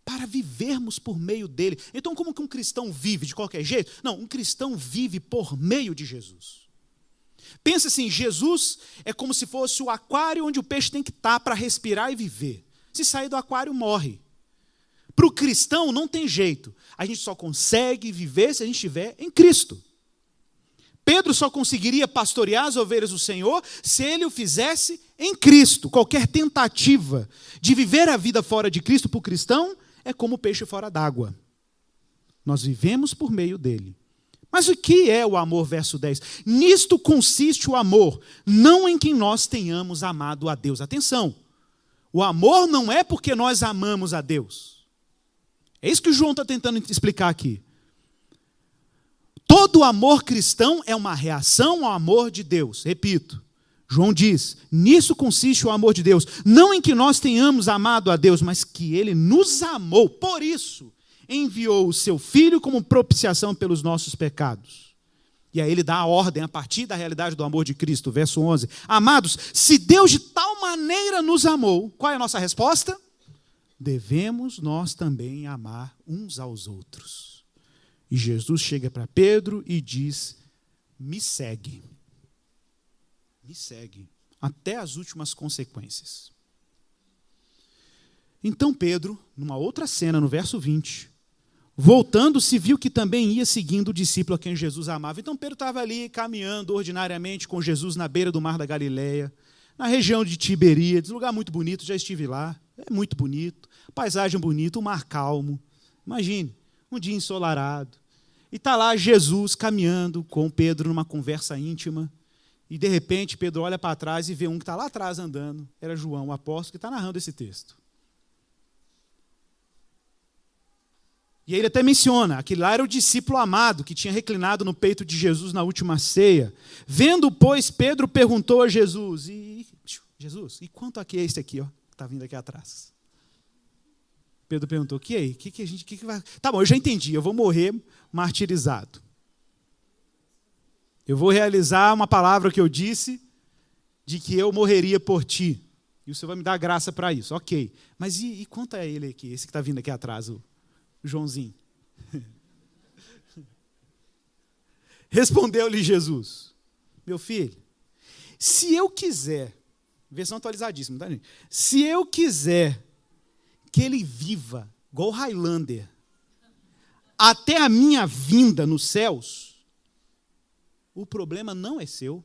para vivermos por meio dele. Então, como que um cristão vive de qualquer jeito? Não, um cristão vive por meio de Jesus. Pensa assim, Jesus é como se fosse o aquário onde o peixe tem que estar para respirar e viver. Se sair do aquário, morre. Para o cristão não tem jeito. A gente só consegue viver se a gente estiver em Cristo. Pedro só conseguiria pastorear as ovelhas do Senhor se ele o fizesse em Cristo. Qualquer tentativa de viver a vida fora de Cristo para o cristão é como o peixe fora d'água. Nós vivemos por meio dele. Mas o que é o amor, verso 10? Nisto consiste o amor, não em que nós tenhamos amado a Deus. Atenção, o amor não é porque nós amamos a Deus. É isso que o João está tentando explicar aqui. Todo amor cristão é uma reação ao amor de Deus. Repito, João diz, nisso consiste o amor de Deus, não em que nós tenhamos amado a Deus, mas que Ele nos amou, por isso enviou o seu Filho como propiciação pelos nossos pecados. E aí ele dá a ordem a partir da realidade do amor de Cristo, verso 11. Amados, se Deus de tal maneira nos amou, qual é a nossa resposta? Devemos nós também amar uns aos outros. E Jesus chega para Pedro e diz, me segue. Me segue, até as últimas consequências. Então Pedro, numa outra cena, no verso 20, voltando-se, viu que também ia seguindo o discípulo a quem Jesus amava. Então Pedro estava ali caminhando ordinariamente com Jesus na beira do mar da Galileia, na região de Tiberíades, lugar muito bonito, já estive lá, é muito bonito, paisagem bonita, um mar calmo. Imagine, um dia ensolarado. E está lá Jesus caminhando com Pedro numa conversa íntima. E de repente Pedro olha para trás e vê um que está lá atrás andando. Era João, o apóstolo, que está narrando esse texto. E aí ele até menciona, aquele lá era o discípulo amado que tinha reclinado no peito de Jesus na última ceia. Vendo, pois, Pedro perguntou a Jesus, Jesus, e quanto a que é esse aqui, ó, que está vindo aqui atrás? Pedro perguntou, que aí? Que vai... Tá bom, eu já entendi, eu vou morrer martirizado. Eu vou realizar uma palavra que eu disse, de que eu morreria por ti. E o Senhor vai me dar graça para isso, ok. Mas e quanto a ele aqui, esse que está vindo aqui atrás, o Joãozinho? Respondeu-lhe Jesus, meu filho, se eu quiser, versão atualizadíssima, tá, gente? Se eu quiser que ele viva, igual o Highlander, até a minha vinda nos céus, o problema não é seu.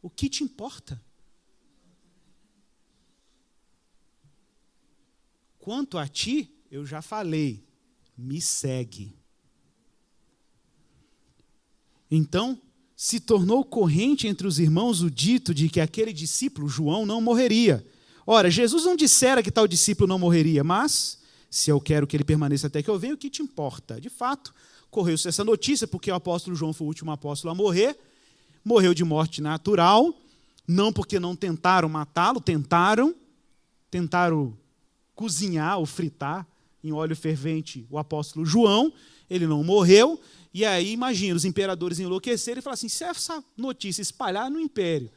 O que te importa? Quanto a ti, eu já falei, me segue. Então, se tornou corrente entre os irmãos o dito de que aquele discípulo, João, não morreria. Ora, Jesus não dissera que tal discípulo não morreria, mas, se eu quero que ele permaneça até que eu venha, o que te importa? De fato, correu-se essa notícia, porque o apóstolo João foi o último apóstolo a morrer, morreu de morte natural, não porque não tentaram matá-lo, tentaram cozinhar ou fritar em óleo fervente o apóstolo João, ele não morreu, e aí, imagina, os imperadores enlouqueceram e falaram assim, se essa notícia espalhar no império,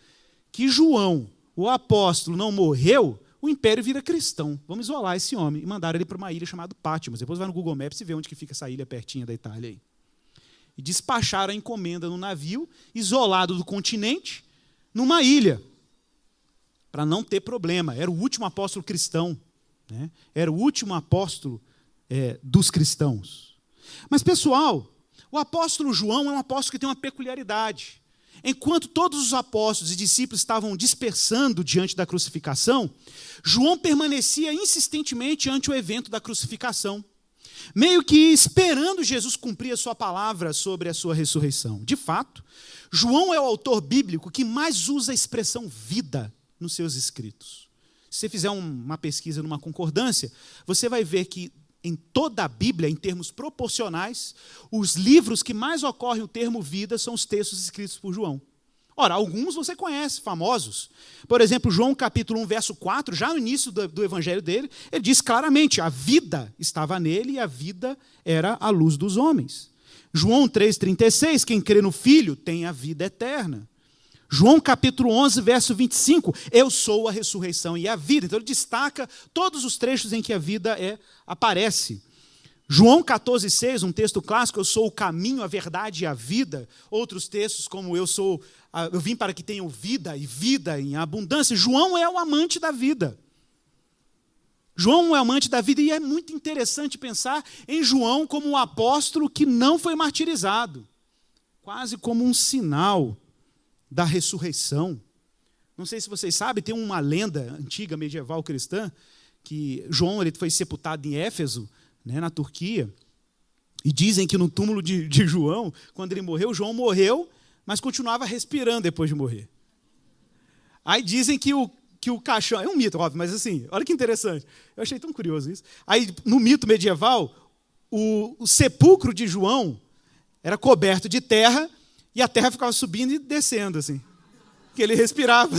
que João, o apóstolo, não morreu, o império vira cristão. Vamos isolar esse homem. E mandaram ele para uma ilha chamada Patmos. Depois vai no Google Maps e vê onde que fica essa ilha pertinho da Itália aí. E despacharam a encomenda no navio, isolado do continente, numa ilha, para não ter problema. Era o último apóstolo cristão, né? Era o último apóstolo dos cristãos. Mas, pessoal, o apóstolo João é um apóstolo que tem uma peculiaridade. Enquanto todos os apóstolos e discípulos estavam dispersando diante da crucificação, João permanecia insistentemente ante o evento da crucificação, meio que esperando Jesus cumprir a sua palavra sobre a sua ressurreição. De fato, João é o autor bíblico que mais usa a expressão vida nos seus escritos. Se você fizer uma pesquisa numa concordância, você vai ver que em toda a Bíblia, em termos proporcionais, os livros que mais ocorrem o termo vida são os textos escritos por João. Ora, alguns você conhece, famosos. Por exemplo, João capítulo 1, verso 4, já no início do evangelho dele, ele diz claramente, a vida estava nele e a vida era a luz dos homens. João 3,36, quem crê no Filho tem a vida eterna. João capítulo 11, verso 25, eu sou a ressurreição e a vida. Então ele destaca todos os trechos em que a vida aparece. João 14, 6, um texto clássico, eu sou o caminho, a verdade e a vida. Outros textos como eu vim para que tenham vida e vida em abundância. João é o amante da vida. João é o amante da vida e é muito interessante pensar em João como um apóstolo que não foi martirizado. Quase como um sinal da ressurreição. Não sei se vocês sabem, tem uma lenda antiga, medieval, cristã, que João ele foi sepultado em Éfeso, né, na Turquia, e dizem que no túmulo de João, quando ele morreu, João morreu, mas continuava respirando depois de morrer. Aí dizem que o caixão, é um mito, óbvio, mas assim, olha que interessante, eu achei tão curioso isso. Aí, no mito medieval, o sepulcro de João era coberto de terra, e a terra ficava subindo e descendo, assim, porque ele respirava.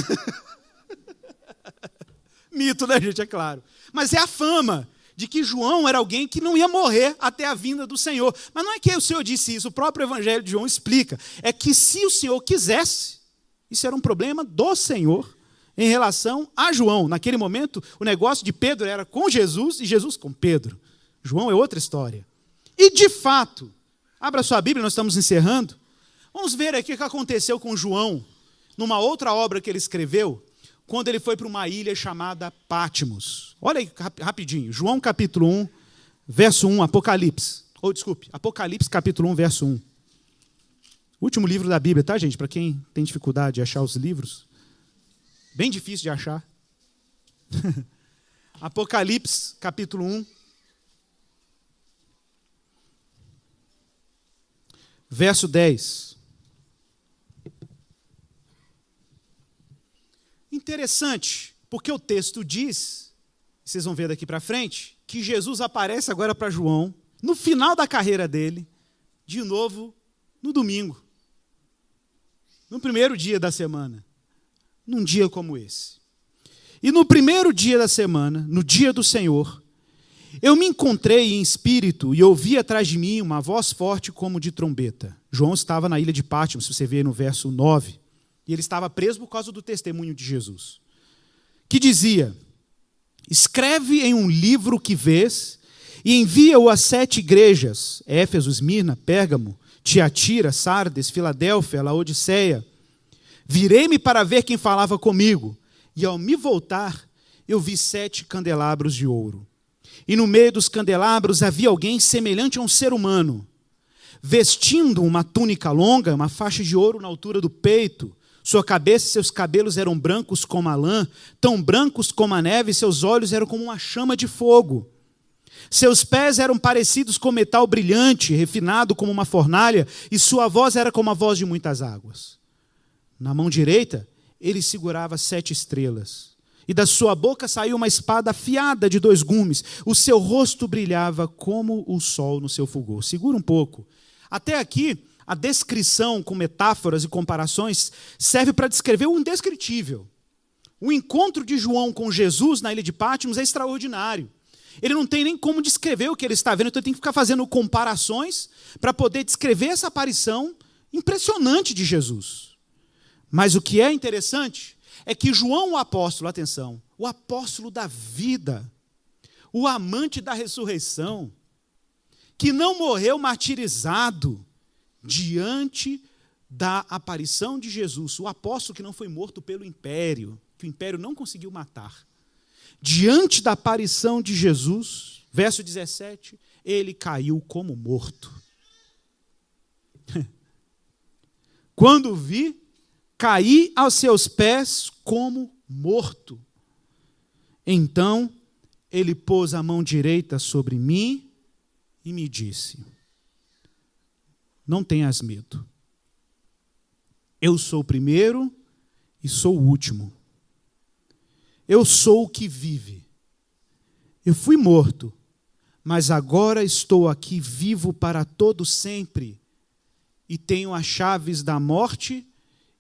Mito, né, gente? É claro. Mas é a fama de que João era alguém que não ia morrer até a vinda do Senhor. Mas não é que o Senhor disse isso, o próprio Evangelho de João explica. É que se o Senhor quisesse, isso era um problema do Senhor em relação a João. Naquele momento, o negócio de Pedro era com Jesus e Jesus com Pedro. João é outra história. E, de fato, abra sua Bíblia, nós estamos encerrando. Vamos ver aqui o que aconteceu com João, numa outra obra que ele escreveu, quando ele foi para uma ilha chamada Patmos. Olha aí rapidinho, João capítulo 1, verso 1, Apocalipse. Apocalipse capítulo 1, verso 1. Último livro da Bíblia, tá, gente? Para quem tem dificuldade de achar os livros. Bem difícil de achar. Apocalipse capítulo 1. Verso 10. Interessante, porque o texto diz, vocês vão ver daqui para frente, que Jesus aparece agora para João, no final da carreira dele, de novo no domingo. No primeiro dia da semana. Num dia como esse. E no primeiro dia da semana, no dia do Senhor, eu me encontrei em espírito e ouvi atrás de mim uma voz forte como de trombeta. João estava na ilha de Patmos, se você ver no verso 9. E ele estava preso por causa do testemunho de Jesus. Que dizia, escreve em um livro o que vês e envia-o às 7 igrejas, Éfeso, Esmirna, Pérgamo, Tiatira, Sardes, Filadélfia, Laodiceia. Virei-me para ver quem falava comigo, e ao me voltar, eu vi 7 candelabros de ouro. E no meio dos candelabros havia alguém semelhante a um ser humano, vestindo uma túnica longa, uma faixa de ouro na altura do peito. Sua cabeça e seus cabelos eram brancos como a lã, tão brancos como a neve, e seus olhos eram como uma chama de fogo. Seus pés eram parecidos com metal brilhante, refinado como uma fornalha, e sua voz era como a voz de muitas águas. Na mão direita, ele segurava 7 estrelas. E da sua boca saiu uma espada afiada de 2 gumes. O seu rosto brilhava como o sol no seu fulgor. Segura um pouco. Até aqui, a descrição com metáforas e comparações serve para descrever o indescritível. O encontro de João com Jesus na ilha de Patmos é extraordinário. Ele não tem nem como descrever o que ele está vendo, então ele tem que ficar fazendo comparações para poder descrever essa aparição impressionante de Jesus. Mas o que é interessante é que João, o apóstolo, atenção, o apóstolo da vida, o amante da ressurreição, que não morreu martirizado diante da aparição de Jesus, o apóstolo que não foi morto pelo império, que o império não conseguiu matar, diante da aparição de Jesus, verso 17, ele caiu como morto. Quando vi, caí aos seus pés como morto. Então, ele pôs a mão direita sobre mim e me disse, não tenhas medo. Eu sou o primeiro e sou o último. Eu sou o que vive. Eu fui morto, mas agora estou aqui vivo para todo sempre e tenho as chaves da morte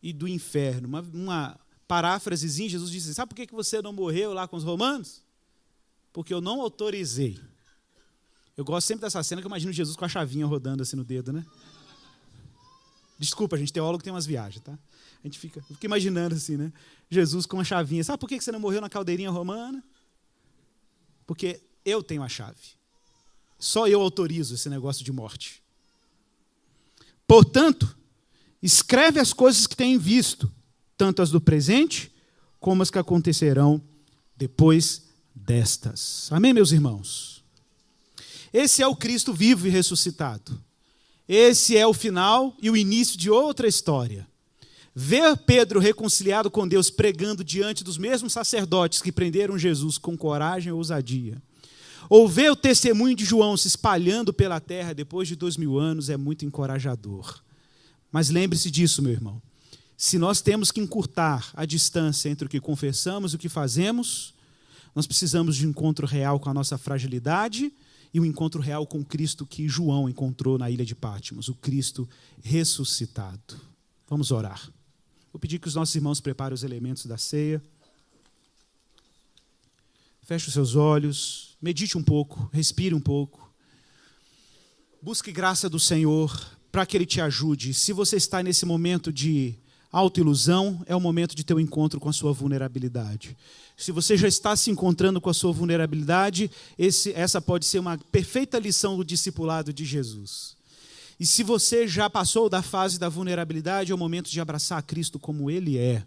e do inferno. Uma paráfrasezinha, Jesus disse, sabe por que você não morreu lá com os romanos? Porque eu não autorizei. Eu gosto sempre dessa cena que eu imagino Jesus com a chavinha rodando assim no dedo, né? Desculpa, gente, teólogo tem umas viagens, tá? A gente fica imaginando assim, né? Jesus com a chavinha. Sabe por que você não morreu na caldeirinha romana? Porque eu tenho a chave. Só eu autorizo esse negócio de morte. Portanto, escreve as coisas que tem visto, tanto as do presente, como as que acontecerão depois destas. Amém, meus irmãos? Esse é o Cristo vivo e ressuscitado. Esse é o final e o início de outra história. Ver Pedro reconciliado com Deus pregando diante dos mesmos sacerdotes que prenderam Jesus com coragem e ousadia. Ou ver o testemunho de João se espalhando pela terra depois de 2000 anos é muito encorajador. Mas lembre-se disso, meu irmão. Se nós temos que encurtar a distância entre o que confessamos e o que fazemos, nós precisamos de um encontro real com a nossa fragilidade e um encontro real com Cristo que João encontrou na ilha de Patmos, o Cristo ressuscitado. Vamos orar. Vou pedir que os nossos irmãos preparem os elementos da ceia. Feche os seus olhos, medite um pouco, respire um pouco. Busque graça do Senhor para que Ele te ajude. Se você está nesse momento de autoilusão, é o momento de ter um encontro com a sua vulnerabilidade. Se você já está se encontrando com a sua vulnerabilidade, essa pode ser uma perfeita lição do discipulado de Jesus. E se você já passou da fase da vulnerabilidade, é o momento de abraçar a Cristo como Ele é.